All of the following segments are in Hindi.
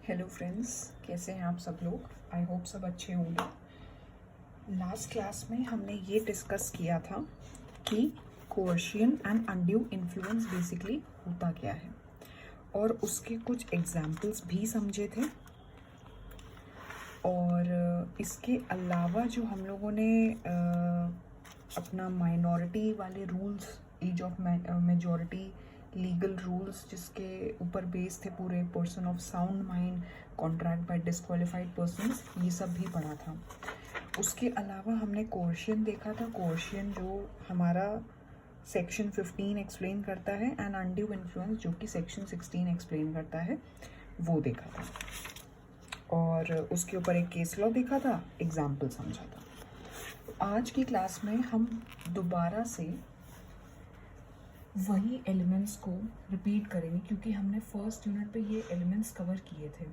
हेलो फ्रेंड्स, कैसे हैं आप सब लोग। आई होप सब अच्छे होंगे। लास्ट क्लास में हमने ये डिस्कस किया था कि कोर्शियन एंड अनड्यू इन्फ्लुएंस बेसिकली होता क्या है और उसके कुछ एग्जाम्पल्स भी समझे थे। और इसके अलावा जो हम लोगों ने अपना माइनॉरिटी वाले rules, age of majority legal rules जिसके ऊपर बेस थे पूरे, person of sound mind, contract by disqualified persons, ये सब भी पढ़ा था। उसके अलावा हमने कोर्शियन देखा था। कोर्शियन जो हमारा सेक्शन 15 एक्सप्लेन करता है एंड अनड्यू इन्फ्लुएंस जो कि सेक्शन 16 एक्सप्लेन करता है, वो देखा था। और उसके ऊपर एक केस लॉ देखा था, एग्जाम्पल समझा था। तो आज की क्लास में हम दोबारा से वही एलिमेंट्स को रिपीट करेंगे क्योंकि हमने फर्स्ट यूनिट पे ये एलिमेंट्स कवर किए थे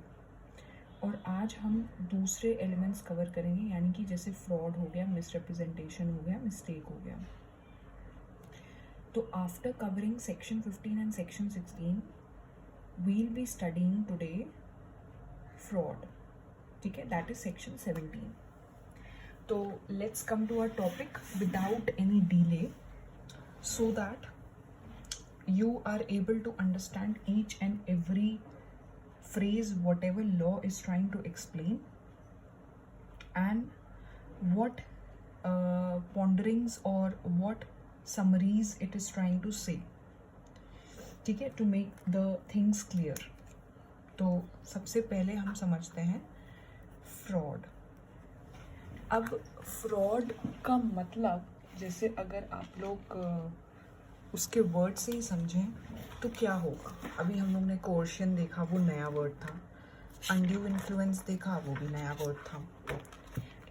और आज हम दूसरे एलिमेंट्स कवर करेंगे, यानी कि जैसे फ्रॉड हो गया, मिसरिप्रेजेंटेशन हो गया, मिस्टेक हो गया। तो after covering section 15 and section 16 we'll be studying today fraud, ठीक है, दैट इज सेक्शन 17। तो let's come to our topic without any delay so that you are able to understand each and every phrase whatever law is trying to explain and what ponderings or what summaries it is trying to say, ठीक है, to make the things clear। तो सबसे पहले हम समझते हैं फ्रॉड। अब फ्रॉड का मतलब, जैसे अगर आप लोग उसके वर्ड से ही समझें तो क्या होगा। अभी हम लोग ने कोर्शियन देखा, वो नया वर्ड था। अनड्यू इन्फ्लुएंस देखा, वो भी नया वर्ड था।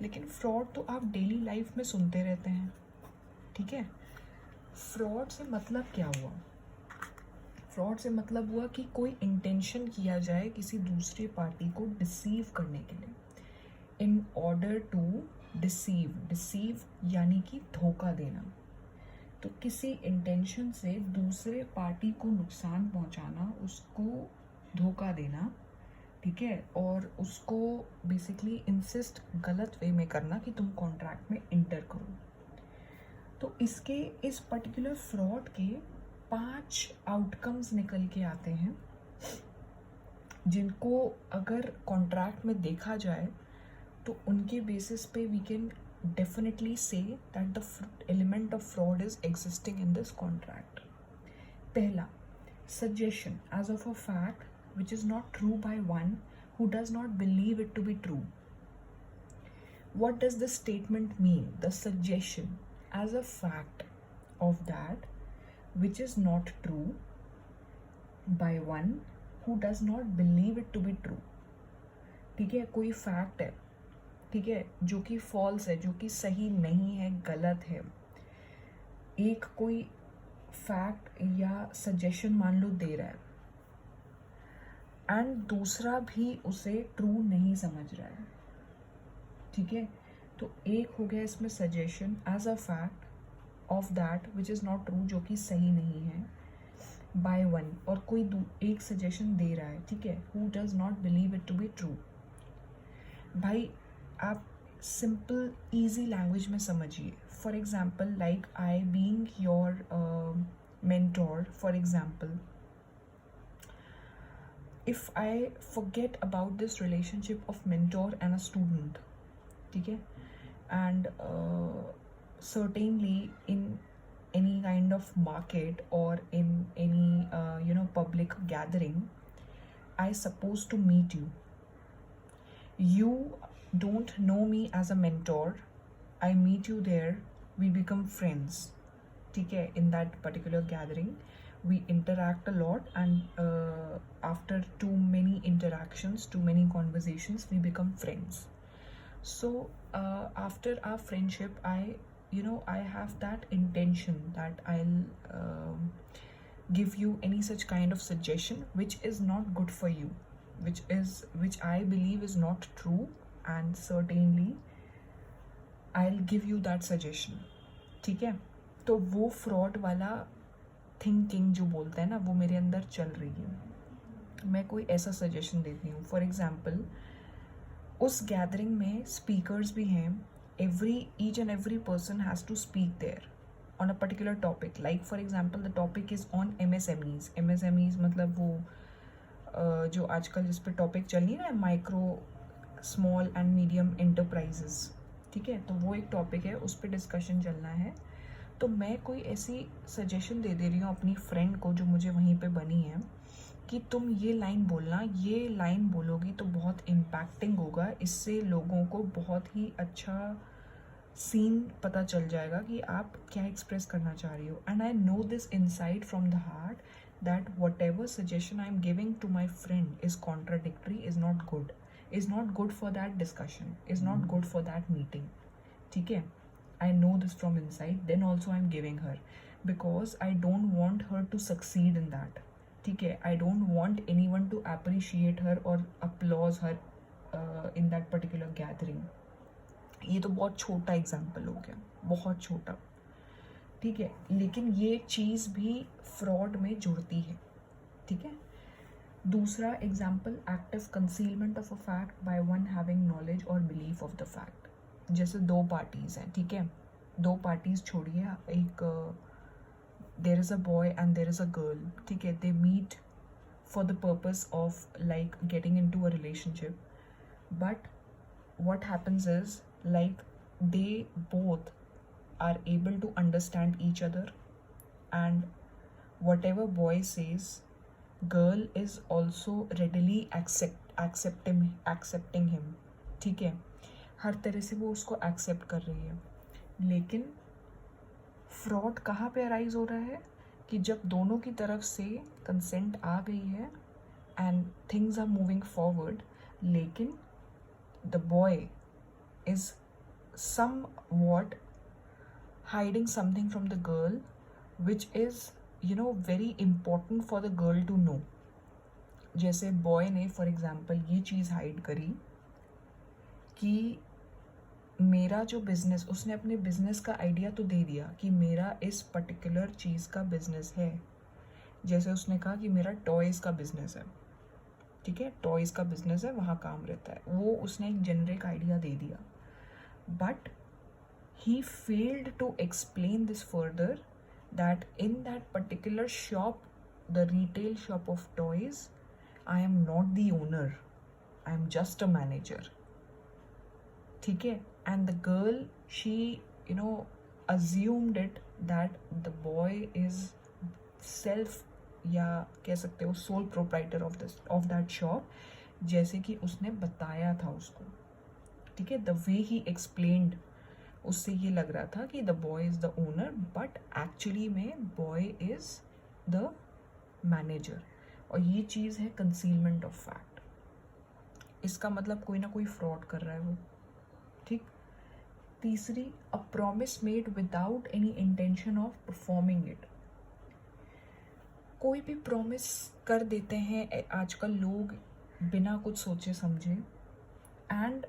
लेकिन फ्रॉड तो आप डेली लाइफ में सुनते रहते हैं, ठीक है। फ्रॉड से मतलब क्या हुआ? फ्रॉड से मतलब हुआ कि कोई इंटेंशन किया जाए किसी दूसरी पार्टी को डिसीव करने के लिए, इन ऑर्डर टू डिसीव यानी कि धोखा देना। तो किसी इंटेंशन से दूसरे पार्टी को नुकसान पहुंचाना, उसको धोखा देना, ठीक है, और उसको बेसिकली इंसिस्ट गलत वे में करना कि तुम कॉन्ट्रैक्ट में इंटर करो। तो इसके इस पर्टिकुलर फ्रॉड के 5 आउटकम्स निकल के आते हैं, जिनको अगर कॉन्ट्रैक्ट में देखा जाए तो उनके बेसिस पे we can definitely say that the element of fraud is existing in this contract. पहला, suggestion as of a fact which is not true by one who does not believe it to be true. What does this statement mean? The suggestion as a fact of that which is not true by one who does not believe it to be true. ठीक है, कोई फैक्ट है, ठीक है, जो कि फॉल्स है, जो कि सही नहीं है, गलत है। एक कोई फैक्ट या सजेशन मान लो दे रहा है एंड दूसरा भी उसे ट्रू नहीं समझ रहा है, ठीक है। तो एक हो गया इसमें suggestion as a fact of that which is not true, जो कि सही नहीं है, बाय वन, और कोई एक सजेशन दे रहा है, ठीक है, who does not believe it to be true. भाई आप सिंपल ईजी लैंग्वेज में समझिए। For example, like I being your mentor, for example, if I forget about this relationship of mentor and a student, ठीक है, and certainly in any kind of market or in any public gathering, I supposed to meet you. You don't know me as a mentor, I meet you there, we become friends, ठीक है। in that particular gathering we interact a lot and after too many interactions, too many conversations, we become friends. So after our friendship, I have that intention that I'll give you any such kind of suggestion which is not good for you, which I believe is not true, and certainly I'll give you that suggestion, ठीक है। तो वो फ्रॉड वाला थिंकिंग जो बोलते हैं ना, वो मेरे अंदर चल रही है। मैं कोई ऐसा सजेशन देती हूँ, फॉर एग्जाम्पल उस गैदरिंग में स्पीकर्स भी हैं, each and every person has to speak there on a particular topic. Like for example the topic is on MSMEs. MSMEs मतलब वो जो आजकल जिस पे टॉपिक चल नहीं रहा है, micro small and medium enterprises, ठीक है, तो वो एक टॉपिक है, उस पर डिस्कशन चलना है। तो मैं कोई ऐसी सजेशन दे रही हूँ अपनी फ्रेंड को जो मुझे वहीं पे बनी है कि तुम ये लाइन बोलना, ये लाइन बोलोगी तो बहुत इम्पैक्टिंग होगा, इससे लोगों को बहुत ही अच्छा सीन पता चल जाएगा कि आप क्या एक्सप्रेस करना चाह रही हो। And I know this inside from the heart that whatever suggestion I am giving to my friend is contradictory, is not good for that discussion, is not good for that meeting, ठीक है। I know this from inside, then also I'm giving her because I don't want her to succeed in that, ठीक है। I don't want anyone to appreciate her or applause her in that particular gathering। ये तो बहुत छोटा एग्जाम्पल हो गया, बहुत छोटा, ठीक है, लेकिन ये चीज़ भी फ्रॉड में जुड़ती है, ठीक है। दूसरा example, active concealment of a fact by one having knowledge और बिलीफ ऑफ द फैक्ट। जैसे दो पार्टीज़ हैं, ठीक है, दो पार्टीज़ छोड़िए, एक there is a boy and there is a girl, ठीक है, they meet for the purpose of like getting in to a relationship, but what happens is like they both are able to understand each other, and whatever boy says girl is also readily accepting him, ठीक है, हर तरह से वो उसको एक्सेप्ट कर रही है। लेकिन फ्रॉड कहाँ पे अराइज हो रहा है कि जब दोनों की तरफ से कंसेंट आ गई है and things are moving forward, लेकिन the boy is somewhat hiding something from the girl which is very important for the girl to know। जैसे बॉय ने फॉर एग्जांपल ये चीज़ हाइड करी कि मेरा जो बिज़नेस, उसने अपने बिज़नेस का आइडिया तो दे दिया कि मेरा इस पर्टिकुलर चीज़ का बिज़नेस है। जैसे उसने कहा कि मेरा टॉयज़ का बिज़नेस है, ठीक है, टॉयज़ का बिजनेस है, वहाँ काम रहता है, वो उसने एक जेनरिक आइडिया दे दिया, but he failed to explain this further that in that particular shop, the retail shop of toys, I am not the owner, I am just a manager, ठीक है। And the girl she assumed it that the boy is self, या कह सकते हो sole proprietor of that shop, जैसे कि उसने बताया था उसको, ठीक है। द वे ही एक्सप्लेन्ड, उससे ये लग रहा था कि the boy is the owner, but actually में बॉय इज़ द मैनेजर। और ये चीज़ है कंसीलमेंट ऑफ फैक्ट। इसका मतलब कोई ना कोई फ्रॉड कर रहा है वो, ठीक। तीसरी, a promise made without any intention of performing it. कोई भी प्रॉमिस कर देते हैं आजकल लोग बिना कुछ सोचे समझे, and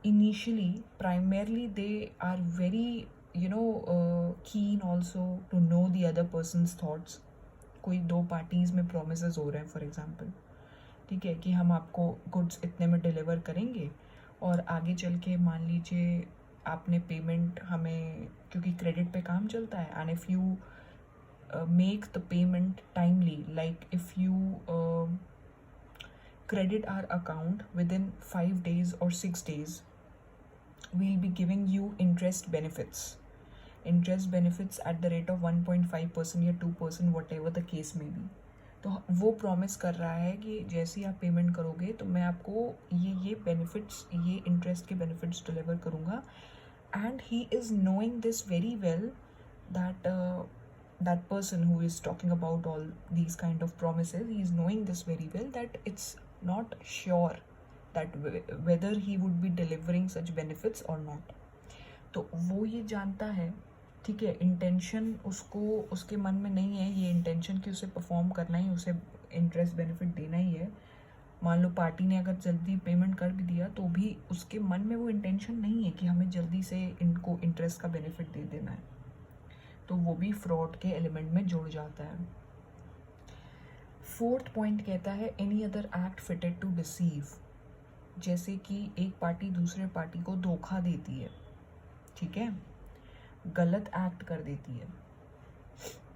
initially primarily they are very keen also to know the other persons thoughts. कोई दो पार्टीज़ में प्रोमिसेस हो रहे हैं फॉर एग्जांपल, ठीक है, कि हम आपको गुड्स इतने में डिलीवर करेंगे, और आगे चल के मान लीजिए आपने पेमेंट हमें, क्योंकि क्रेडिट पे काम चलता है, and if you make the payment timely, like if you credit our account within 5 days or 6 days, we'll be giving you interest benefits at the rate of 1.5% या 2%, whatever the case may be। तो वो प्रॉमिस कर रहा है कि जैसे ही आप पेमेंट करोगे तो मैं आपको ये बेनिफिट्स, ये इंटरेस्ट के बेनिफिट्स डिलीवर करूँगा। And he is knowing this very well that that person who is talking about all these kind of promises, he is knowing this very well that it's not sure that whether he would be delivering such benefits or not। तो वो ये जानता है, ठीक है, इंटेंशन उसको, उसके मन में नहीं है ये इंटेंशन कि उसे परफॉर्म करना ही, उसे इंटरेस्ट बेनिफिट देना ही है। मान लो पार्टी ने अगर जल्दी पेमेंट कर भी दिया तो भी उसके मन में वो इंटेंशन नहीं है कि हमें जल्दी से इनको इंटरेस्ट का बेनिफिट दे देना है, तो वो भी फ्रॉड के एलिमेंट में जुड़ जाता है। फोर्थ पॉइंट कहता है any other act fitted to deceive, जैसे कि एक पार्टी दूसरे पार्टी को धोखा देती है, ठीक है, गलत एक्ट कर देती है।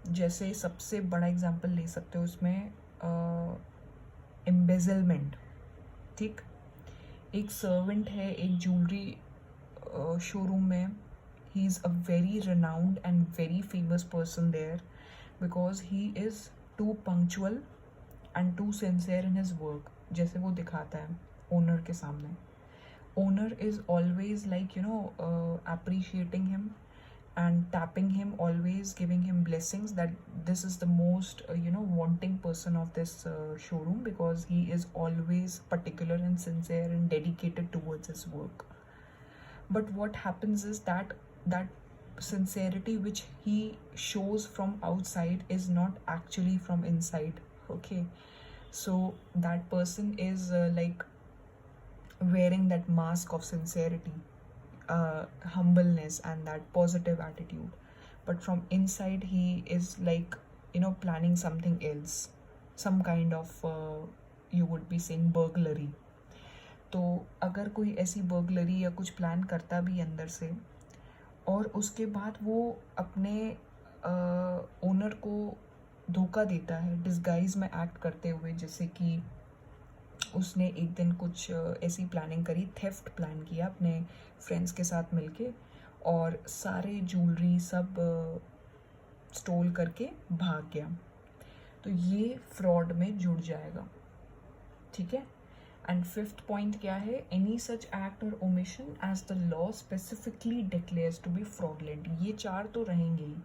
जैसे सबसे बड़ा एग्जांपल ले सकते हो इसमें एम्बेजलमेंट, ठीक। एक सर्वेंट है एक ज्वेलरी शोरूम में, he is a very renowned and very famous person there because he is too punctual and too sincere in his work, जैसे वो दिखाता है ओनर के सामने। Owner is always like appreciating him and tapping him, always giving him blessings that this is the most wanting person of this showroom because he is always particular and sincere and dedicated towards his work. But what happens is that sincerity which he shows from outside is not actually from inside, okay? So that person is like wearing that mask of sincerity, humbleness and that positive attitude, but from inside he is like planning something else, some kind of you would be saying burglary. तो अगर कोई ऐसी बर्गलरी या कुछ प्लान करता भी अंदर से और उसके बाद वो अपने ओनर को धोखा देता है डिस्गाइज में एक्ट करते हुए, जैसे कि उसने एक दिन कुछ ऐसी प्लानिंग करी, थेफ्ट प्लान किया अपने फ्रेंड्स के साथ मिलके और सारे ज्वेलरी सब स्टोल करके भाग गया, तो ये फ्रॉड में जुड़ जाएगा, ठीक है। एंड फिफ्थ पॉइंट क्या है, any such act or omission as the law specifically declares to be fraudulent. ये चार तो रहेंगे ही,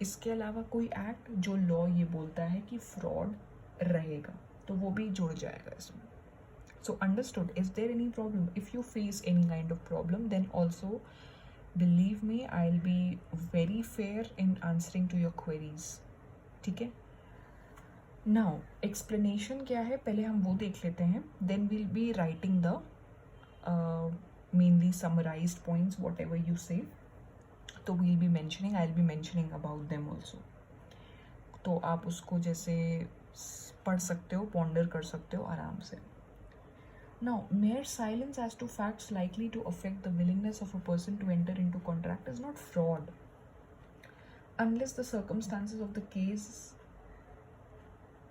इसके अलावा कोई एक्ट जो लॉ ये बोलता है कि फ्रॉड रहेगा तो वो भी जुड़ जाएगा इसमें। So understood? Is there any problem? If you face any kind of problem then also believe me I will be very fair in answering to your queries, ठीक है। नाउ एक्सप्लेनेशन क्या है पहले हम वो देख लेते हैं, then we'll be writing the mainly summarised points whatever you say, तो we'll be mentioning, I will be mentioning about them also, तो आप उसको जैसे पढ़ सकते हो, पॉन्डर कर सकते हो आराम से। Now, mere silence as to facts likely to affect the willingness of a person to enter into contract is not fraud, unless the circumstances of the case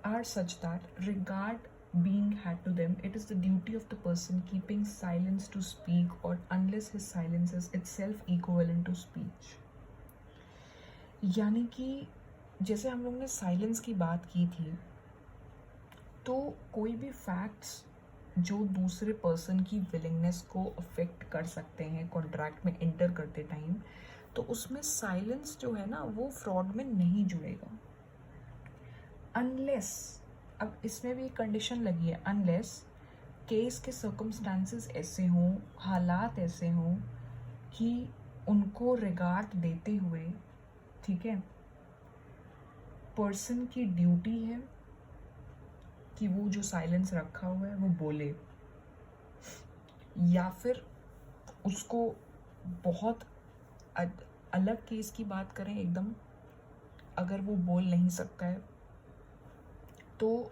are such that regard being had to them, it is the duty of the person keeping silence to speak, or unless his silence is itself equivalent to speech. यानी कि जैसे हम लोग ने साइलेंस की बात की थी, तो कोई भी फैक्ट्स जो दूसरे पर्सन की विलिंगनेस को अफेक्ट कर सकते हैं कॉन्ट्रैक्ट में एंटर करते टाइम, तो उसमें साइलेंस जो है ना वो फ्रॉड में नहीं जुड़ेगा, अनलेस, अब इसमें भी एक कंडीशन लगी है, अनलेस केस के सर्कमस्टांसेस ऐसे हों, हालात ऐसे हों कि उनको रिगार्ड देते हुए, ठीक है, पर्सन की ड्यूटी है कि वो जो साइलेंस रखा हुआ है वो बोले, या फिर उसको बहुत अलग केस की बात करें एकदम, अगर वो बोल नहीं सकता है तो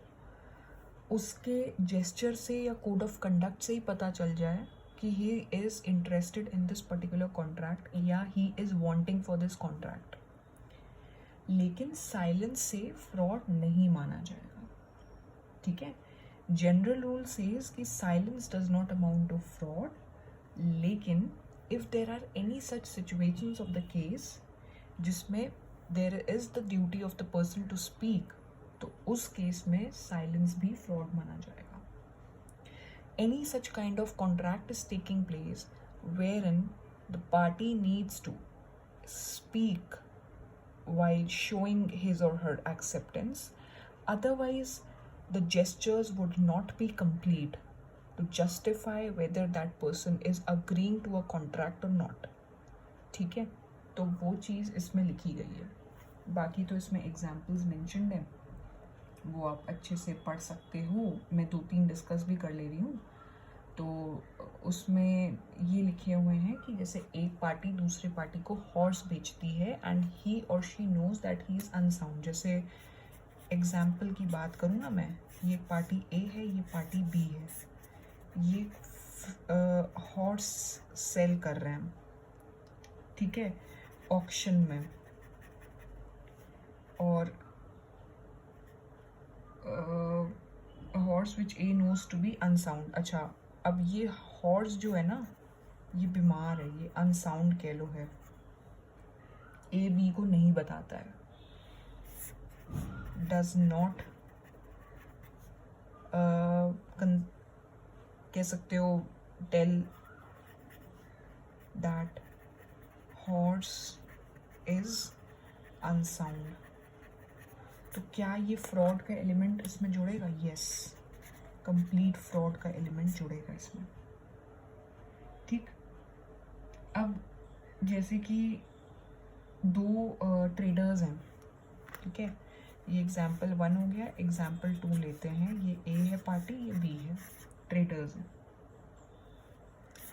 उसके जेस्चर से या कोड ऑफ कंडक्ट से ही पता चल जाए कि he is interested in this particular contract या he is wanting for this contract, लेकिन साइलेंस से फ्रॉड नहीं माना जाएगा, ठीक है। जनरल रूल सेज कि silence does not amount to fraud, लेकिन if there are any such situations of the case जिसमें there is the duty of the person to speak, तो उस केस में साइलेंस भी फ्रॉड माना जाएगा। Any such kind of contract is taking place wherein the party needs to speak while showing his or her acceptance, otherwise the gestures would not be complete to justify whether that person is agreeing to a contract or not, ठीक है। तो वो चीज़ इसमें लिखी गई है, बाकी तो इसमें एग्जाम्पल्स मेंशन्ड हैं, वो आप अच्छे से पढ़ सकते हो, मैं 2-3 डिस्कस भी कर ले रही हूँ। तो उसमें ये लिखे हुए हैं कि जैसे एक पार्टी दूसरी पार्टी को हॉर्स बेचती है and he or she knows that he is unsound, जैसे एग्जाम्पल की बात करूँ ना मैं, ये पार्टी ए है, ये पार्टी बी है, ये हॉर्स सेल कर रहे हैं, ठीक है, ऑक्शन में, और horse which A knows to be unsound. अच्छा, अब ये हॉर्स जो है ना, ये बीमार है, ये अनसाउंड कह लो है, ए बी को नहीं बताता है, डज नॉट कह सकते हो tell that horse is unsound. तो क्या ये फ्रॉड का एलिमेंट इसमें जुड़ेगा? यस, कंप्लीट फ्रॉड का एलिमेंट जुड़ेगा इसमें, ठीक। अब जैसे कि दो ट्रेडर्स हैं, ठीक है, ये एग्जाम्पल 1 हो गया, एग्जाम्पल 2 लेते हैं, ये ए है पार्टी, ये बी है, ट्रेडर्स हैं।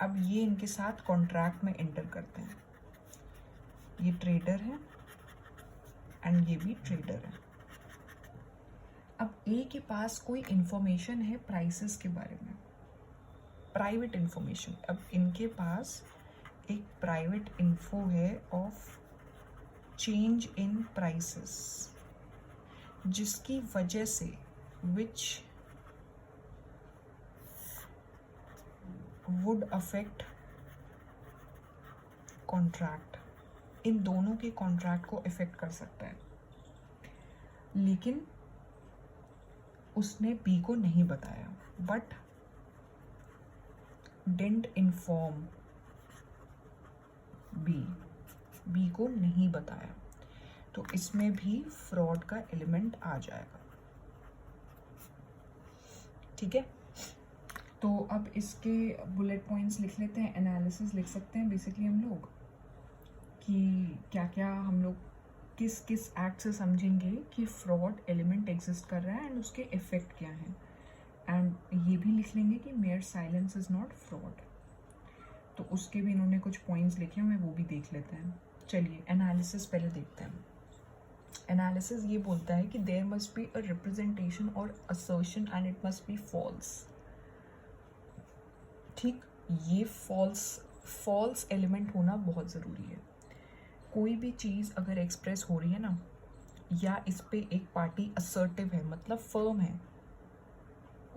अब ये इनके साथ कॉन्ट्रैक्ट में एंटर करते हैं, ये ट्रेडर है एंड ये भी ट्रेडर है। अब ए के पास कोई इंफॉर्मेशन है प्राइसेस के बारे में, प्राइवेट इंफॉर्मेशन। अब इनके पास एक प्राइवेट इन्फो है ऑफ चेंज इन प्राइसेस, जिसकी वजह से विच वुड अफेक्ट कॉन्ट्रैक्ट, इन दोनों के कॉन्ट्रैक्ट को इफेक्ट कर सकता है, लेकिन उसने बी को नहीं बताया, बट डिडंट इन्फॉर्म बी को नहीं बताया, तो इसमें भी फ्रॉड का एलिमेंट आ जाएगा, ठीक है। तो अब इसके बुलेट पॉइंट्स लिख लेते हैं, एनालिसिस लिख सकते हैं बेसिकली हम लोग, कि क्या क्या हम लोग किस किस एक्ट से समझेंगे कि फ्रॉड एलिमेंट एग्जिस्ट कर रहा है एंड उसके इफेक्ट क्या हैं, एंड ये भी लिख लेंगे कि mayor silence is not fraud. तो उसके भी इन्होंने कुछ पॉइंट्स लिखे हैं, वो भी देख लेते हैं। चलिए एनालिसिस पहले देखते हैं। एनालिसिस ये बोलता है कि there must be a representation और assertion and it must be false, ठीक। ये फॉल्स एलिमेंट होना बहुत ज़रूरी है। कोई भी चीज़ अगर एक्सप्रेस हो रही है ना, या इस पे एक पार्टी असर्टिव है, मतलब फर्म है,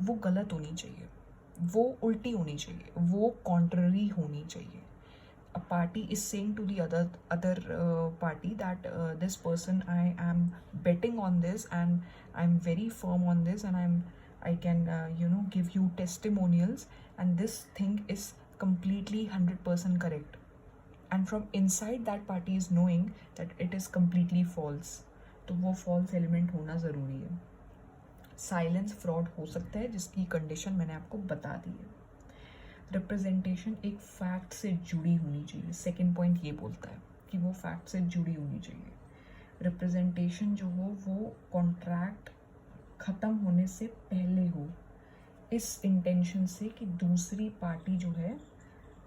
वो गलत होनी चाहिए, वो उल्टी होनी चाहिए, वो कॉन्ट्ररी होनी चाहिए। A party is saying to the other party that this person, I am betting on this and I'm very firm on this and I can give you testimonials and this thing is completely 100% correct, and from inside that party is knowing that it is completely false, तो वो false element होना ज़रूरी है। साइलेंस फ्रॉड हो सकता है, जिसकी कंडीशन मैंने आपको बता दी है। रिप्रेजेंटेशन एक फैक्ट से जुड़ी होनी चाहिए, सेकंड पॉइंट ये बोलता है कि वो फैक्ट से जुड़ी होनी चाहिए। रिप्रेजेंटेशन जो हो वो कॉन्ट्रैक्ट ख़त्म होने से पहले हो, इस इंटेंशन से कि दूसरी पार्टी जो है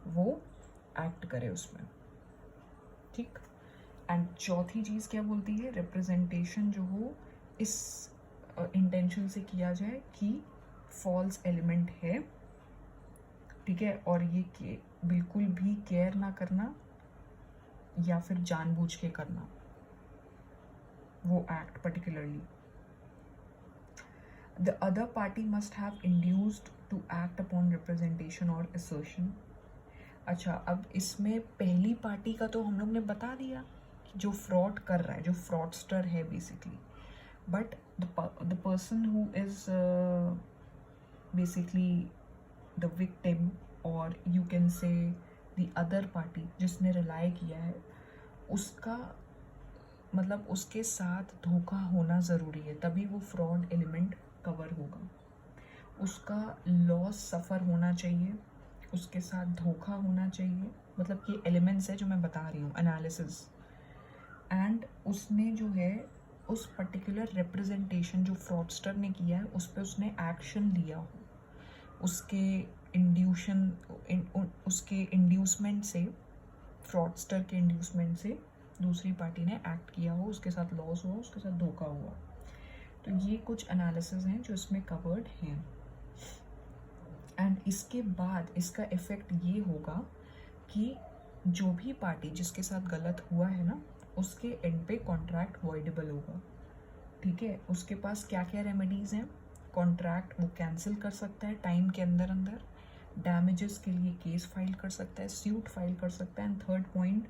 वो एक्ट करे उसमें, ठीक। एंड चौथी चीज़ क्या बोलती है, रिप्रेजेंटेशन जो हो इस इंटेंशन से किया जाए कि फॉल्स एलिमेंट है, ठीक है, और ये बिल्कुल भी केयर ना करना या फिर जानबूझ के करना वो act particularly. The other party must have induced to act upon representation और असर्शन। अच्छा, अब इसमें पहली पार्टी का तो हम लोग ने बता दिया कि जो फ्रॉड कर रहा है, जो फ्रॉडस्टर है basically, but the person who is basically the victim, और you can say the other party जिसने रिलाई किया है, उसका मतलब उसके साथ धोखा होना ज़रूरी है, तभी वो फ्रॉड एलिमेंट कवर होगा। उसका लॉस सफ़र होना चाहिए, उसके साथ धोखा होना चाहिए, मतलब ये एलिमेंट्स है जो मैं बता रही हूँ एनालिसिस। एंड उसने जो है उस पर्टिकुलर रिप्रेजेंटेशन जो फ्रॉडस्टर ने किया है उस पर उसने एक्शन लिया हो, उसके इंड्यूसमेंट से, फ्रॉडस्टर के इंड्यूसमेंट से दूसरी पार्टी ने एक्ट किया हो, उसके साथ लॉस हुआ, उसके साथ धोखा हुआ, तो ये कुछ एनालिसिस हैं जो इसमें कवर्ड हैं। एंड इसके बाद इसका इफ़ेक्ट ये होगा कि जो भी पार्टी जिसके साथ गलत हुआ है ना, उसके एंड पे कॉन्ट्रैक्ट वॉइडेबल होगा। ठीक है, उसके पास क्या क्या रेमेडीज़ हैं। कॉन्ट्रैक्ट वो कैंसिल कर सकता है टाइम के अंदर अंदर, डैमेजेस के लिए केस फाइल कर सकता है, सूट फाइल कर सकता है, एंड थर्ड पॉइंट,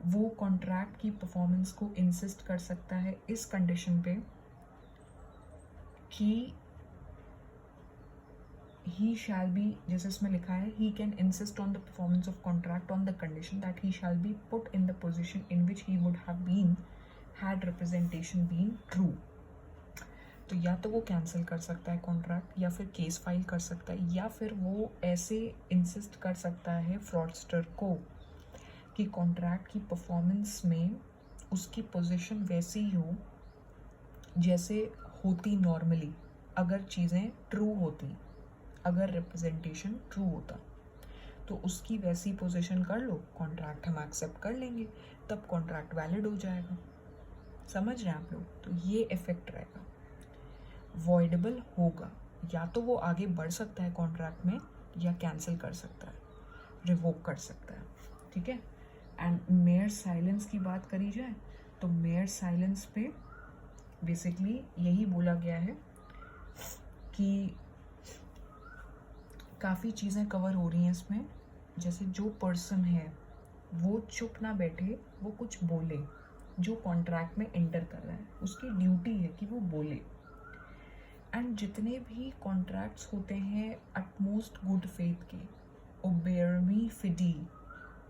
वो कॉन्ट्रैक्ट की परफॉर्मेंस को इंसिस्ट कर सकता है इस कंडीशन पे कि he shall be, जैसे इसमें लिखा है, he can insist on the performance of contract on the condition that he shall be put in the position in which he would have been had representation been true। तो या तो वो कैंसिल कर सकता है कॉन्ट्रैक्ट, या फिर केस फाइल कर सकता है, या फिर वो ऐसे इंसिस्ट कर सकता है फ्रॉडस्टर को कि कॉन्ट्रैक्ट की परफॉर्मेंस में उसकी पोजीशन वैसी ही हो जैसे होती नॉर्मली, अगर चीज़ें ट्रू होती, अगर रिप्रेजेंटेशन ट्रू होता, तो उसकी वैसी पोजीशन कर लो, कॉन्ट्रैक्ट हम एक्सेप्ट कर लेंगे, तब कॉन्ट्रैक्ट वैलिड हो जाएगा। समझ रहे हैं आप लोग? तो ये इफेक्ट रहेगा। वॉइडेबल होगा, या तो वो आगे बढ़ सकता है कॉन्ट्रैक्ट में, या कैंसिल कर सकता है, रिवोक कर सकता है। ठीक है। एंड मेयर साइलेंस की बात करी जाए तो मेयर साइलेंस पे बेसिकली यही बोला गया है कि काफ़ी चीज़ें कवर हो रही हैं इसमें। जैसे जो पर्सन है वो चुप ना बैठे, वो कुछ बोले, जो कॉन्ट्रैक्ट में एंटर कर रहा है उसकी ड्यूटी है कि वो बोले। एंड जितने भी कॉन्ट्रैक्ट्स होते हैं अटमोस्ट गुड फेथ के, ओबेरमी फिडी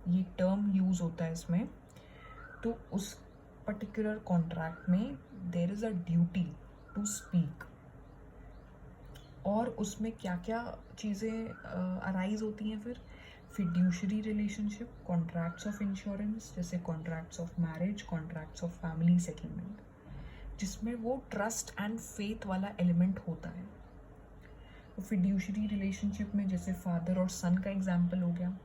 ये टर्म यूज़ होता है इसमें, तो उस पर्टिकुलर कॉन्ट्रैक्ट में there is a duty to speak. और उसमें क्या क्या चीज़ें अराइज होती हैं फिर, fiduciary relationship, contracts of insurance, जैसे contracts of marriage, contracts of family settlement, जिसमें वो ट्रस्ट एंड फेथ वाला एलिमेंट होता है। तो फिड्यूशरी रिलेशनशिप में जैसे फादर और सन का एग्जाम्पल हो गया।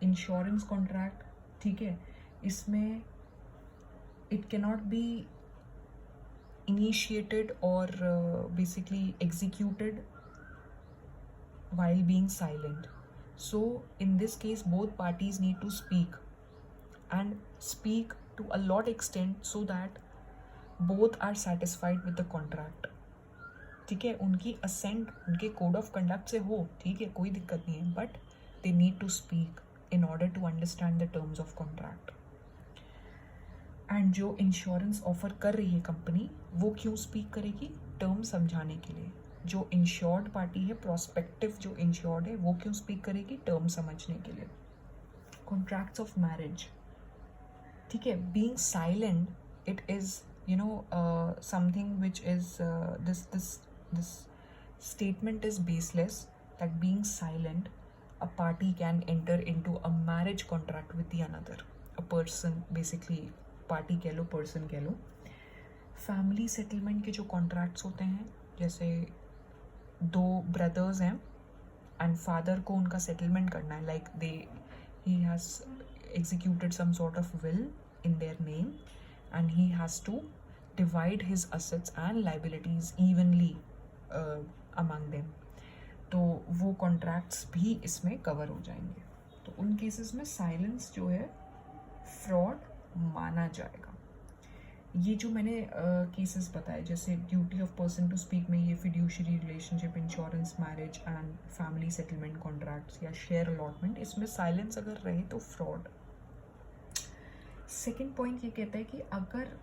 इंश्योरेंस कॉन्ट्रैक्ट, ठीक है, इसमें it cannot be initiated or basically executed while being silent. So in this case both parties need to speak, and speak to a lot extent so that both are satisfied with the contract। ठीक है, उनकी असेंट उनके कोड ऑफ कंडक्ट से हो, ठीक है, कोई दिक्कत नहीं है, but they need to speak in order to understand the terms of contract. And जो इंश्योरेंस ऑफर कर रही है कंपनी, वो क्यों स्पीक करेगी? टर्म समझाने के लिए। जो इंश्योर्ड पार्टी है, प्रोस्पेक्टिव जो इंश्योर्ड है, वो क्यों स्पीक करेगी? टर्म समझने के लिए। कॉन्ट्रैक्ट्स ऑफ मैरिज, ठीक है, being silent, it is something which is this statement is baseless, that being silent a party can enter into a marriage contract with the another, a person, basically party कह लो, पर्सन कह लो। फैमिली सेटलमेंट के जो कॉन्ट्रैक्ट्स होते हैं, जैसे दो ब्रदर्स हैं एंड फादर को उनका सेटलमेंट करना है, like he has executed some sort of will in their name and he has to divide his assets and liabilities evenly among them, तो वो कॉन्ट्रैक्ट्स भी इसमें कवर हो जाएंगे। तो उन केसेस में साइलेंस जो है फ्रॉड माना जाएगा। ये जो मैंने केसेस बताए, जैसे duty of person to speak में ये fiduciary relationship, insurance, marriage and family settlement contracts या शेयर अलॉटमेंट, इसमें साइलेंस अगर रहे तो फ्रॉड। सेकेंड पॉइंट ये कहता है कि अगर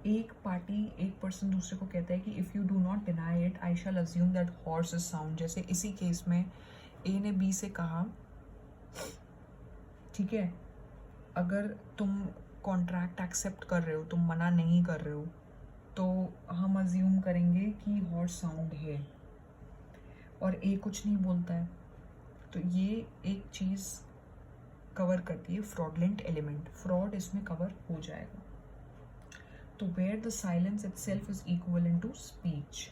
एक पार्टी, एक पर्सन दूसरे को कहता है कि if you do not deny it I shall assume that horse is sound. जैसे इसी केस में ए ने बी से कहा, ठीक है, अगर तुम कॉन्ट्रैक्ट एक्सेप्ट कर रहे हो, तुम मना नहीं कर रहे हो, तो हम अज्यूम करेंगे कि हॉर्स साउंड है, और ए कुछ नहीं बोलता है, तो ये एक चीज़ कवर करती है फ्रॉडलेंट एलिमेंट, फ्रॉड इसमें कवर हो जाएगा। तो where the silence itself is equivalent to speech,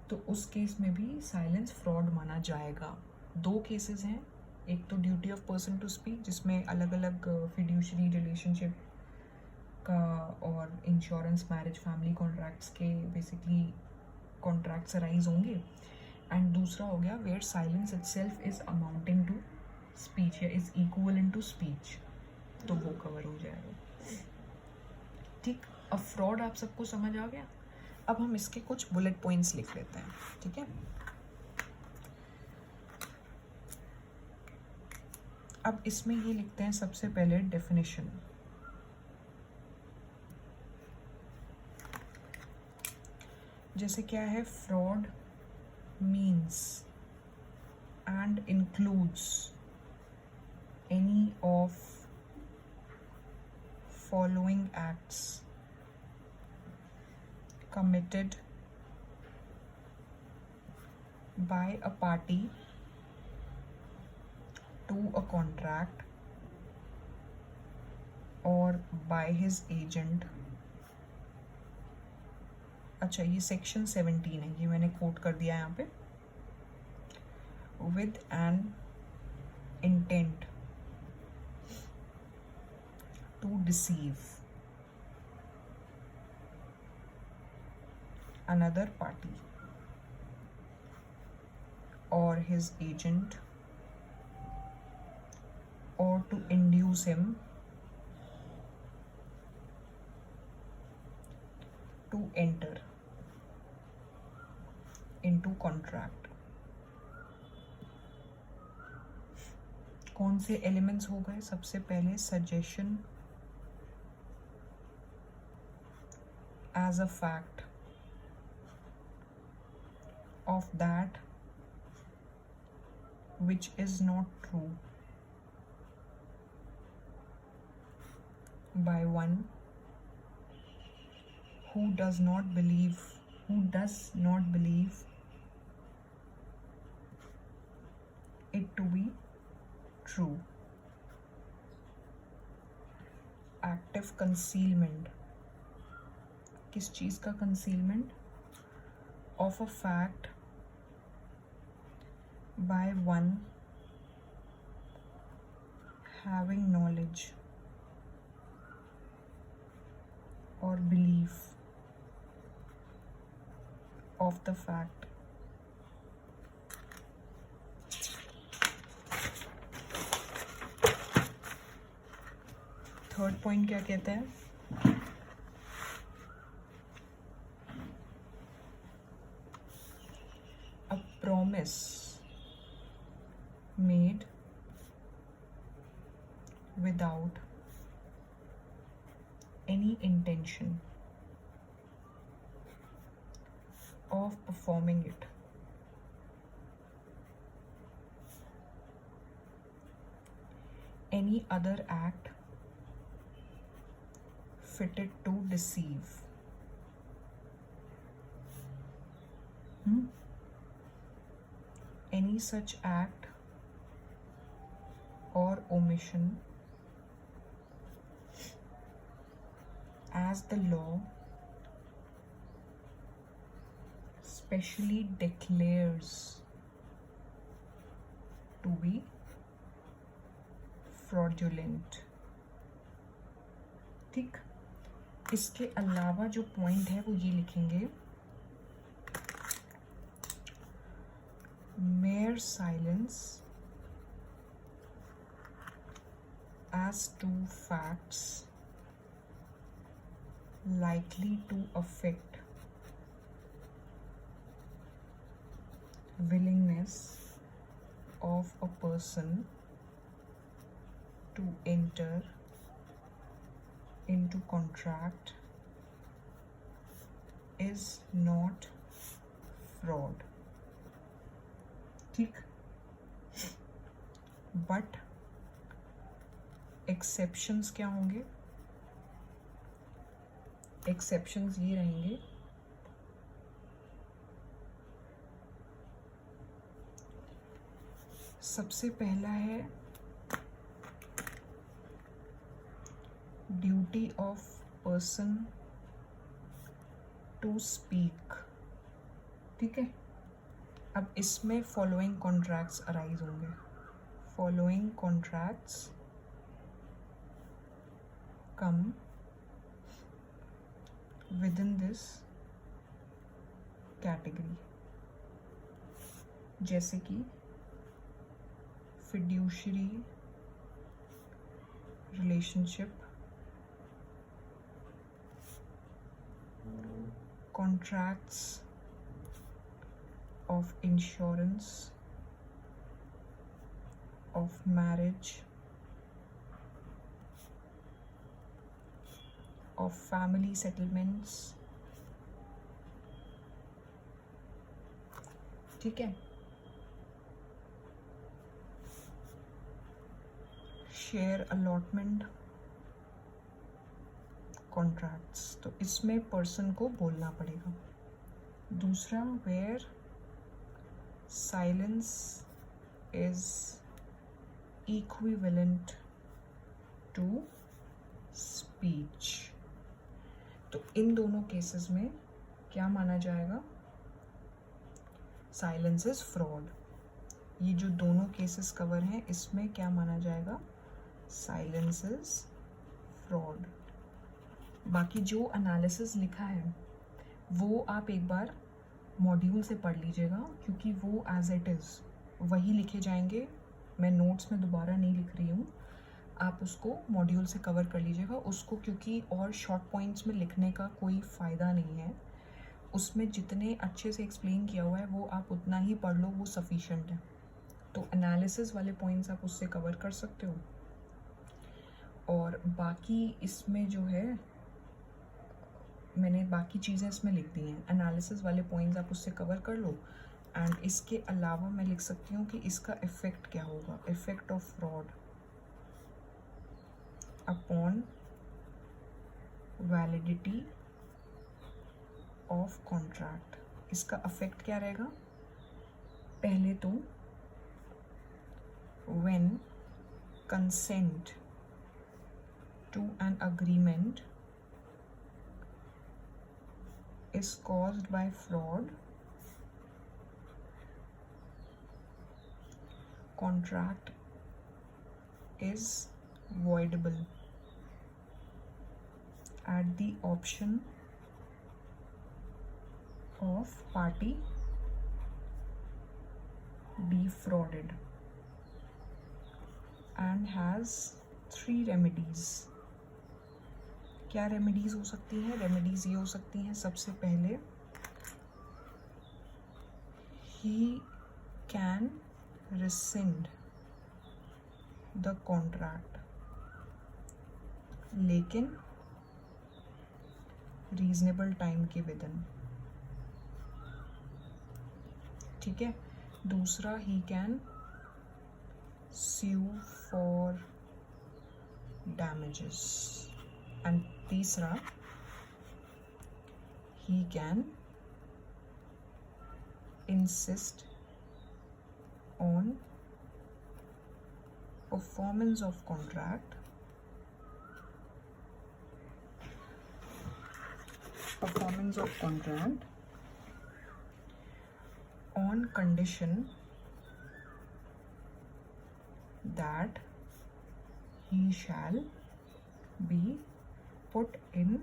तो उस केस में भी साइलेंस फ्रॉड माना जाएगा। दो केसेस हैं, एक तो duty of person to speak, जिसमें अलग अलग फिड्यूशरी रिलेशनशिप का और इंश्योरेंस, मैरिज, फैमिली कॉन्ट्रैक्ट्स के बेसिकली कॉन्ट्रैक्ट्स अराइज होंगे. एंड दूसरा हो गया where silence itself is amounting to speech या इज इक्वलेंट टू स्पीच, तो वो कवर हो जाएगा. ठीक, अब फ्रॉड आप सबको समझ आ गया. अब हम इसके कुछ बुलेट पॉइंट्स लिख लेते हैं. ठीक है, अब इसमें ये लिखते हैं सबसे पहले डेफिनेशन. जैसे क्या है, fraud means and includes any of following acts committed by a party to a contract or by his agent. अच्छा, ये सेक्शन 17 है, ये मैंने कोट कर दिया यहाँ पे. with an intent to deceive another party or his agent or to induce him to enter into contract. कौन से एलिमेंट्स हो गए? सबसे पहले suggestion as a fact of that which is not true by one who does not believe it to be true. Active concealment, किस चीज का concealment? Of a fact by one having knowledge or belief of the fact. Third point क्या कहता है? A promise made without any intention of performing it. Any other act fitted to deceive. Any such act or omission as the law specially declares to be fraudulent. ठीक, इसके अलावा जो पॉइंट है वो ये लिखेंगे, mere silence as to facts likely to affect willingness of a person to enter into contract is not fraud. ठीक, बट एक्सेप्शंस क्या होंगे? एक्सेप्शंस ये रहेंगे, सबसे पहला है duty of person to speak. ठीक है, अब इसमें फॉलोइंग कॉन्ट्रैक्ट्स अराइज होंगे. Following contracts come within this category, जैसे कि fiduciary relationship, contracts of insurance, of marriage, of family settlements. ठीक है, शेयर अलॉटमेंट कॉन्ट्रैक्ट्स, तो इसमें पर्सन को बोलना पड़ेगा. दूसरा, where silence is equivalent to speech, तो इन दोनों केसेस में क्या माना जाएगा? Silence is fraud. ये जो दोनों केसेस कवर हैं इसमें क्या माना जाएगा? Silence is fraud. बाकी जो एनालिसिस लिखा है वो आप एक बार मॉड्यूल से पढ़ लीजिएगा, क्योंकि वो एज इट इज़ वही लिखे जाएंगे. मैं नोट्स में दोबारा नहीं लिख रही हूँ, आप उसको मॉड्यूल से कवर कर लीजिएगा उसको, क्योंकि और शॉर्ट पॉइंट्स में लिखने का कोई फ़ायदा नहीं है. उसमें जितने अच्छे से एक्सप्लेन किया हुआ है वो आप उतना ही पढ़ लो, वो सफिशेंट है. तो एनालिसिस वाले पॉइंट्स आप उससे कवर कर सकते हो. और बाकी इसमें जो है मैंने बाकी चीज़ें इसमें लिख दी हैं. एनालिसिस वाले पॉइंट्स आप उससे कवर कर लो. एंड इसके अलावा मैं लिख सकती हूँ कि इसका इफ़ेक्ट क्या होगा. Effect of fraud upon validity of contract. इसका अफेक्ट क्या रहेगा? पहले तो when consent to an agreement is caused by fraud, contract is voidable at the option of party defrauded and has 3 remedies. क्या रेमेडीज हो सकती हैं? रेमेडीज ये हो सकती हैं, सबसे पहले he can rescind the contract, लेकिन रीजनेबल टाइम के विदिन. ठीक है. दूसरा, he can sue for damages. And तीसरा, he can insist on performance of contract on condition that he shall be put in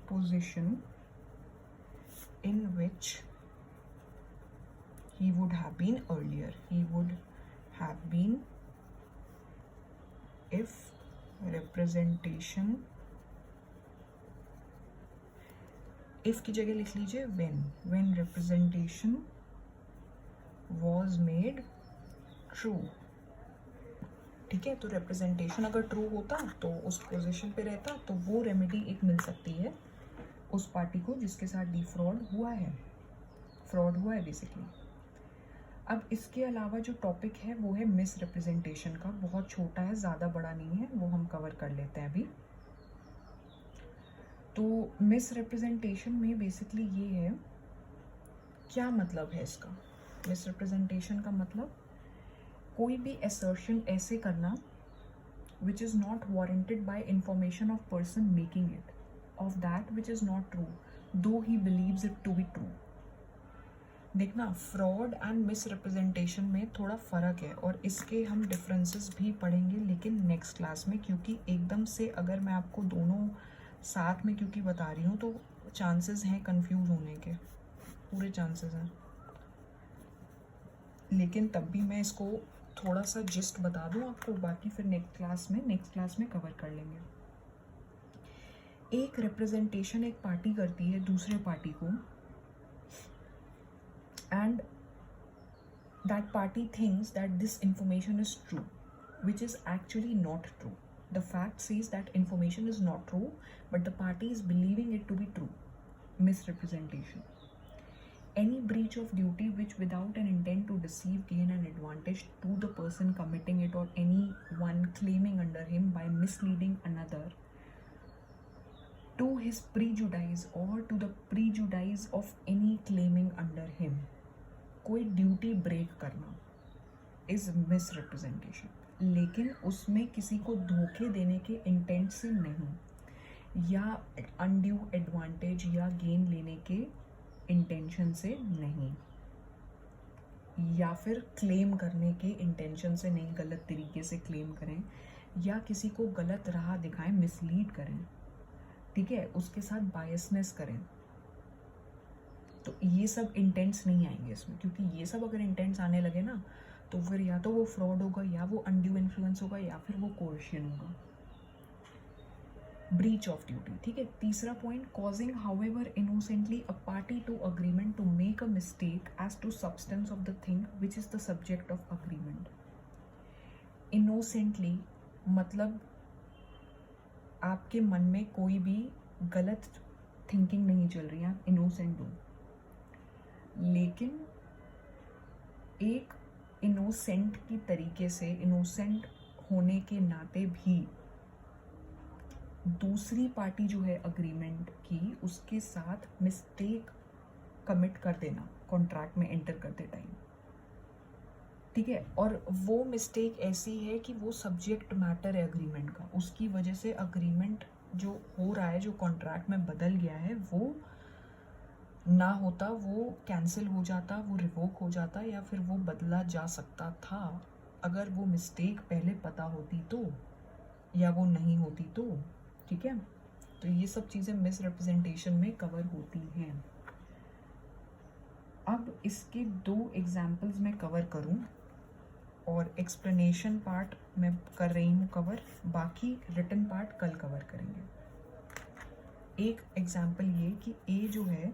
position in which he would have been earlier. He would have been if representation, if की जगह लिख लीजिए when representation was made true. ठीक है. तो रिप्रेजेंटेशन अगर ट्रू होता तो उस पोजीशन पे रहता, तो वो रेमेडी एक मिल सकती है उस पार्टी को जिसके साथ फ्रॉड हुआ है बेसिकली. अब इसके अलावा जो टॉपिक है वो है मिस रिप्रेजेंटेशन का. बहुत छोटा है, ज़्यादा बड़ा नहीं है, वो हम कवर कर लेते हैं अभी. तो मिस रिप्रेजेंटेशन में बेसिकली ये है, क्या मतलब है इसका? मिस रिप्रेजेंटेशन का मतलब कोई भी assertion ऐसे करना which is not warranted by information of person making it, of that which is not true though he believes it to be true. देखना, फ्रॉड एंड मिस रिप्रेजेंटेशन में थोड़ा फ़र्क है और इसके हम डिफरेंसेस भी पढ़ेंगे, लेकिन नेक्स्ट क्लास में, क्योंकि एकदम से अगर मैं आपको दोनों साथ में क्योंकि बता रही हूँ तो चांसेस हैं कंफ्यूज होने के, पूरे चांसेस हैं, लेकिन तब भी मैं इसको थोड़ा सा जिस्ट बता दूँ आपको, बाकी फिर नेक्स्ट क्लास में कवर कर लेंगे। एक रिप्रेजेंटेशन एक पार्टी करती है दूसरे पार्टी को, and that party thinks that this information is true, which is actually not true. The fact says that information is not true, but the party is believing it to be true. Misrepresentation. Any breach of duty which without an intent to deceive, gain an advantage to the person committing it or anyone claiming under him by misleading another to his prejudice or to the prejudice of any claiming under him. कोई ड्यूटी ब्रेक करना इज मिसरिप्रेजेंटेशन, लेकिन उसमें किसी को धोखे देने के इंटेंट से नहीं, या अनड्यू एडवांटेज या गेन लेने के इंटेंशन से नहीं, या फिर क्लेम करने के इंटेंशन से नहीं, गलत तरीके से क्लेम करें या किसी को गलत राह दिखाएं, मिसलीड करें, ठीक है, उसके साथ बायसनेस करें, तो ये सब इंटेंट्स नहीं आएंगे इसमें, क्योंकि ये सब अगर इंटेंट्स आने लगे ना तो फिर या तो वो फ्रॉड होगा, या वो अनड्यू इन्फ्लुएंस होगा, या फिर वो कोर्शन होगा। ब्रीच ऑफ ड्यूटी, ठीक है। तीसरा point, causing however innocently a party to agreement to make a mistake as to substance of the thing which is the subject of agreement. Innocently मतलब आपके मन में कोई भी गलत थिंकिंग नहीं चल रही है, आप इनोसेंट हो, लेकिन एक इनोसेंट की तरीके से, इनोसेंट होने के नाते भी दूसरी पार्टी जो है अग्रीमेंट की, उसके साथ मिस्टेक कमिट कर देना कॉन्ट्रैक्ट में एंटर करते टाइम, ठीक है, और वो मिस्टेक ऐसी है कि वो सब्जेक्ट मैटर है अग्रीमेंट का, उसकी वजह से अग्रीमेंट जो हो रहा है, जो कॉन्ट्रैक्ट में बदल गया है, वो ना होता, वो कैंसिल हो जाता, वो रिवोक हो जाता, या फिर वो बदला जा सकता था अगर वो मिस्टेक पहले पता होती तो, या वो नहीं होती तो, ठीक है। तो ये सब चीज़ें मिसरिप्रेजेंटेशन में कवर होती हैं। अब इसके 2 एग्जाम्पल्स मैं कवर करूं और एक्सप्लेनेशन पार्ट मैं कर रही हूँ कवर, बाकी रिटन पार्ट कल कवर करेंगे। एक एग्जाम्पल ये कि ए जो है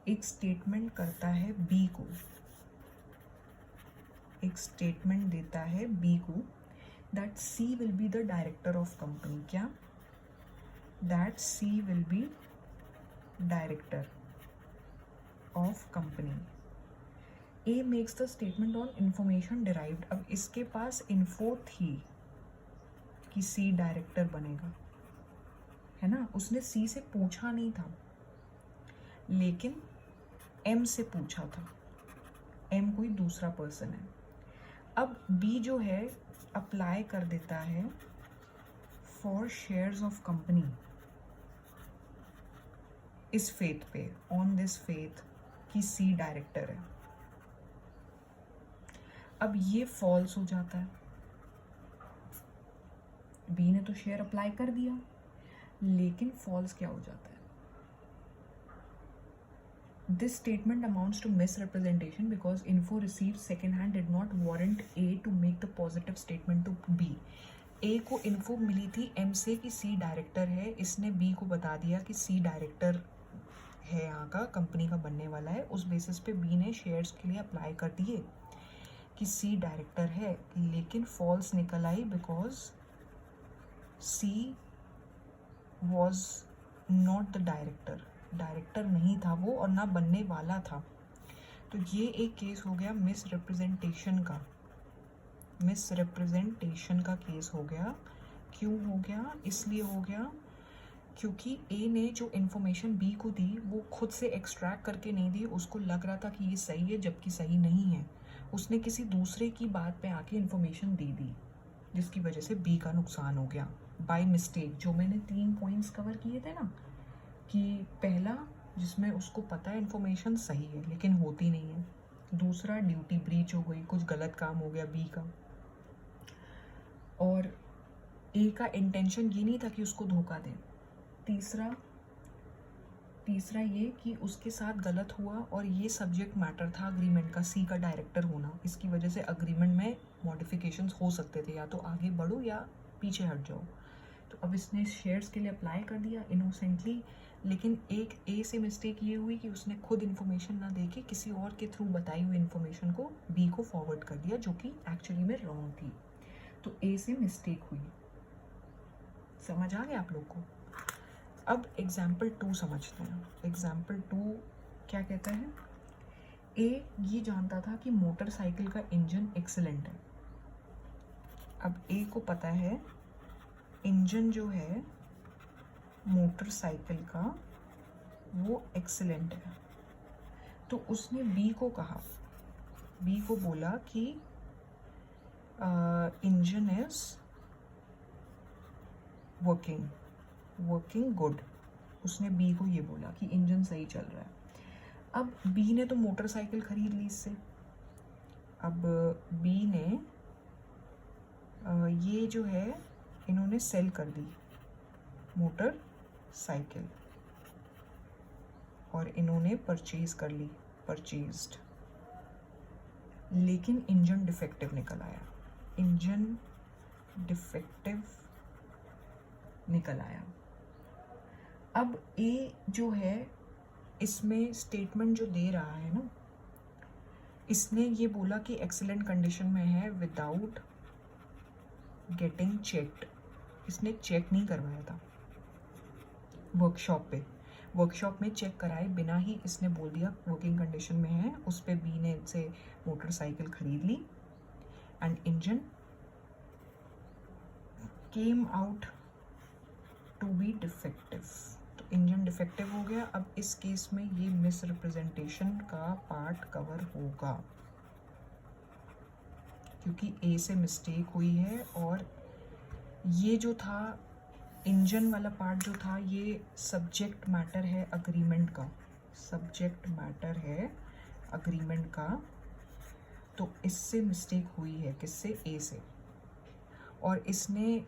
एक स्टेटमेंट करता है बी को, एक स्टेटमेंट देता है बी को that C will be the director of company, क्या, that C will be director of company. A makes the statement on information derived. अब इसके पास इन्फो थी कि सी डायरेक्टर बनेगा, है ना, उसने सी से पूछा नहीं था, लेकिन एम से पूछा था, एम कोई दूसरा पर्सन है। अब बी जो है अप्लाई कर देता है फॉर शेयर्स ऑफ कंपनी इस फेथ पे, ऑन दिस फेथ कि सी डायरेक्टर है। अब ये फॉल्स हो जाता है, बी ने तो शेयर अप्लाई कर दिया, लेकिन फॉल्स क्या हो जाता है, this statement amounts to misrepresentation because info received second hand did not warrant A to make the positive statement to B. A को इन्फो मिली थी M से कि C डायरेक्टर है, इसने B को बता दिया कि C डायरेक्टर है, यहाँ का कंपनी का बनने वाला है, उस बेसिस पे B ने शेयर्स के लिए अप्लाई कर दिए कि C डायरेक्टर है, लेकिन फॉल्स निकल आई because C was not the director, director नहीं था वो और ना बनने वाला था। तो ये एक केस हो गया मिसरिप्रेजेंटेशन का, मिसरिप्रेजेंटेशन का केस हो गया। क्यों हो गया, इसलिए हो गया क्योंकि ए ने जो इन्फॉर्मेशन बी को दी वो खुद से एक्सट्रैक्ट करके नहीं दी, उसको लग रहा था कि ये सही है जबकि सही नहीं है, उसने किसी दूसरे की बात पे आके इन्फॉर्मेशन दे दी, जिसकी वजह से बी का नुकसान हो गया बाय मिस्टेक। जो मैंने 3 पॉइंट्स कवर किए थे ना, कि पहला जिसमें उसको पता है इन्फॉर्मेशन सही है लेकिन होती नहीं है, दूसरा ड्यूटी ब्रीच हो गई, कुछ गलत काम हो गया बी का, और ए का इंटेंशन ये नहीं था कि उसको धोखा दे, तीसरा ये कि उसके साथ गलत हुआ और ये सब्जेक्ट मैटर था अग्रीमेंट का, सी का डायरेक्टर होना, इसकी वजह से अग्रीमेंट में मॉडिफिकेशंस हो सकते थे, या तो आगे बढ़ो या पीछे हट जाओ। तो अब इसने शेयर्स के लिए अप्लाई कर दिया इनोसेंटली, लेकिन एक ए से मिस्टेक ये हुई कि उसने खुद इन्फॉर्मेशन ना दे के किसी और के थ्रू बताई हुई इन्फॉर्मेशन को बी को फॉरवर्ड कर दिया, जो कि एक्चुअली में रॉन्ग थी। तो ए से मिस्टेक हुई। समझ आ गया आप लोग को? अब एग्जाम्पल 2 समझते हैं। एग्जाम्पल 2 क्या कहता है? ए ये जानता था कि मोटरसाइकिल का इंजन एक्सीलेंट है। अब ए को पता है इंजन जो है मोटरसाइकिल का वो एक्सीलेंट है। तो उसने बी को कहा, बी को बोला कि इंजन इज वर्किंग गुड। उसने बी को ये बोला कि इंजन सही चल रहा है। अब बी ने तो मोटरसाइकिल खरीद ली इससे। अब बी ने ये जो है इन्होंने सेल कर दी मोटरसाइकिल और इन्होंने परचेज कर ली, परचेज्ड। लेकिन इंजन डिफेक्टिव निकल आया, इंजन डिफेक्टिव निकल आया। अब ए जो है इसमें स्टेटमेंट जो दे रहा है ना, इसने ये बोला कि एक्सीलेंट कंडीशन में है विदाउट गेटिंग चेक्ड। इसने चेक नहीं करवाया था वर्कशॉप में चेक कराए बिना ही इसने बोल दिया वर्किंग कंडीशन में है। उस पे बी ने से मोटरसाइकिल खरीद ली and engine came out to be defective. तो इंजन डिफेक्टिव हो गया। अब इस केस में ये मिस रिप्रेजेंटेशन का पार्ट कवर होगा क्योंकि ए से मिस्टेक हुई है और ये जो था इंजन वाला पार्ट जो था ये सब्जेक्ट मैटर है अग्रीमेंट का, सब्जेक्ट मैटर है अग्रीमेंट का। तो इससे मिस्टेक हुई है, किससे? ए से। और इसने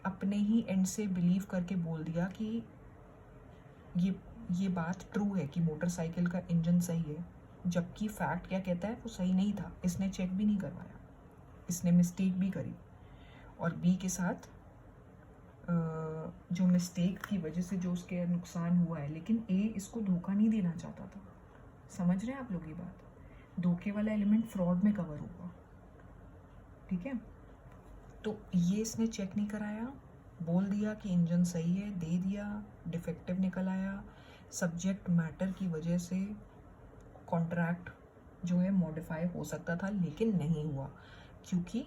अपने ही एंड से बिलीव करके बोल दिया कि ये बात ट्रू है कि मोटरसाइकिल का इंजन सही है, जबकि फैक्ट क्या कहता है वो सही नहीं था। इसने चेक भी नहीं करवाया, इसने मिस्टेक भी करी और बी के साथ जो मिस्टेक की वजह से जो उसके नुकसान हुआ है, लेकिन ए इसको धोखा नहीं देना चाहता था। समझ रहे हैं आप लोग ये बात? धोखे वाला एलिमेंट फ्रॉड में कवर होगा, ठीक है? तो ये इसने चेक नहीं कराया, बोल दिया कि इंजन सही है, दे दिया, डिफेक्टिव निकल आया। सब्जेक्ट मैटर की वजह से कॉन्ट्रैक्ट जो है मॉडिफाई हो सकता था, लेकिन नहीं हुआ क्योंकि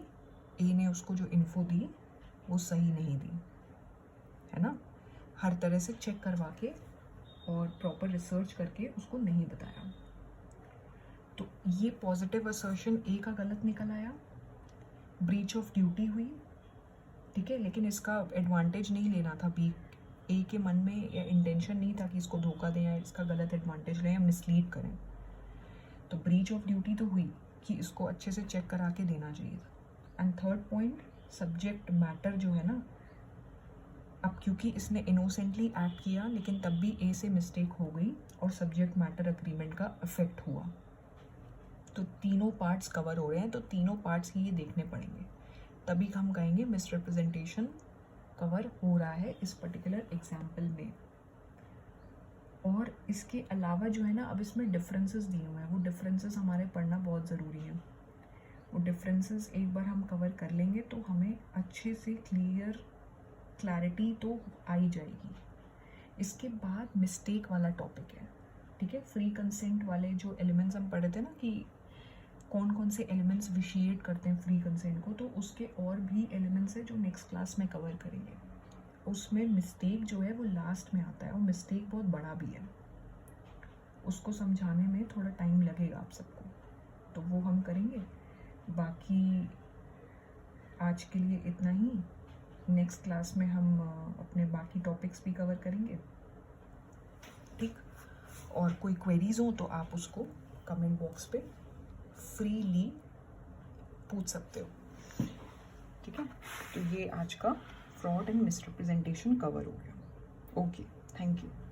ए ने उसको जो इन्फो दी वो सही नहीं दी, है ना? हर तरह से चेक करवा के और प्रॉपर रिसर्च करके उसको नहीं बताया। तो ये पॉजिटिव असर्शन ए का गलत निकल आया, ब्रीच ऑफ ड्यूटी हुई, ठीक है? लेकिन इसका एडवांटेज नहीं लेना था बी। ए के मन में या इंटेंशन नहीं था कि इसको धोखा दें या इसका गलत एडवांटेज लें या मिसलीड करें। तो ब्रीच ऑफ ड्यूटी तो हुई कि इसको अच्छे से चेक करा के देना चाहिए था। And third point, subject matter जो है ना, अब क्योंकि इसने इनोसेंटली एक्ट किया लेकिन तब भी ए से मिस्टेक हो गई और सब्जेक्ट मैटर अग्रीमेंट का इफेक्ट हुआ। तो तीनों पार्ट्स कवर हो रहे हैं, तो तीनों पार्ट्स ही ये देखने पड़ेंगे, तभी हम कहेंगे मिसरिप्रेजेंटेशन कवर हो रहा है इस पर्टिकुलर एग्जाम्पल में। और इसके अलावा जो है ना, अब इसमें डिफरेंसेस दिए हुए हैं, वो डिफरेंसेस हमारे पढ़ना बहुत ज़रूरी है। वो डिफरेंसेस एक बार हम कवर कर लेंगे तो हमें अच्छे से क्लैरिटी तो आ ही जाएगी। इसके बाद मिस्टेक वाला टॉपिक है, ठीक है? फ्री कंसेंट वाले जो एलिमेंट्स हम पढ़े थे ना कि कौन कौन से एलिमेंट्स विशिएट करते हैं फ्री कंसेंट को, तो उसके और भी एलिमेंट्स हैं जो नेक्स्ट क्लास में कवर करेंगे। उसमें मिस्टेक जो है वो लास्ट में आता है और मिस्टेक बहुत बड़ा भी है, उसको समझाने में थोड़ा टाइम लगेगा आप सबको, तो वो हम करेंगे। बाकी आज के लिए इतना ही। नेक्स्ट क्लास में हम अपने बाकी टॉपिक्स भी कवर करेंगे, ठीक? और कोई क्वेरीज हो तो आप उसको कमेंट बॉक्स पे फ्रीली पूछ सकते हो, ठीक है? तो ये आज का फ्रॉड एंड मिसरिप्रेजेंटेशन कवर हो गया। ओके। Thank you.